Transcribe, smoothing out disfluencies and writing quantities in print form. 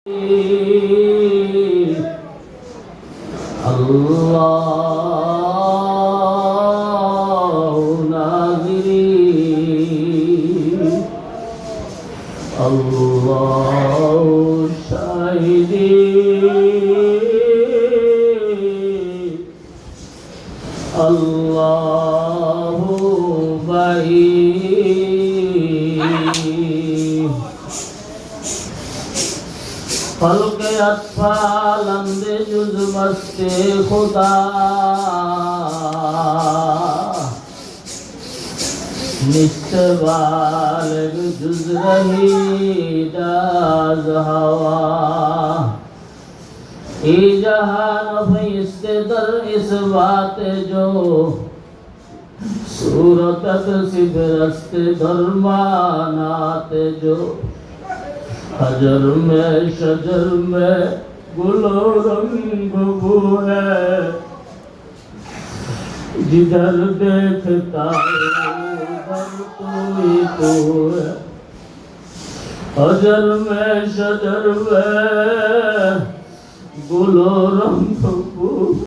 আল্লাহু নাযির আল্লাহু শাহিদি আল্লাহু বাহী फल्क अत्फाल अंदे जुज मस्ते खुदा निश्चबालग जुज रही दाज हवा ई जहान फैस्ते दर इस बात जो सूरत सिफरस्त धर्मानात जो हजर में शजर में गुलो रंग वो है जिधर देखता उधर कोई तो है हजर में शजर में गुलो रंग वो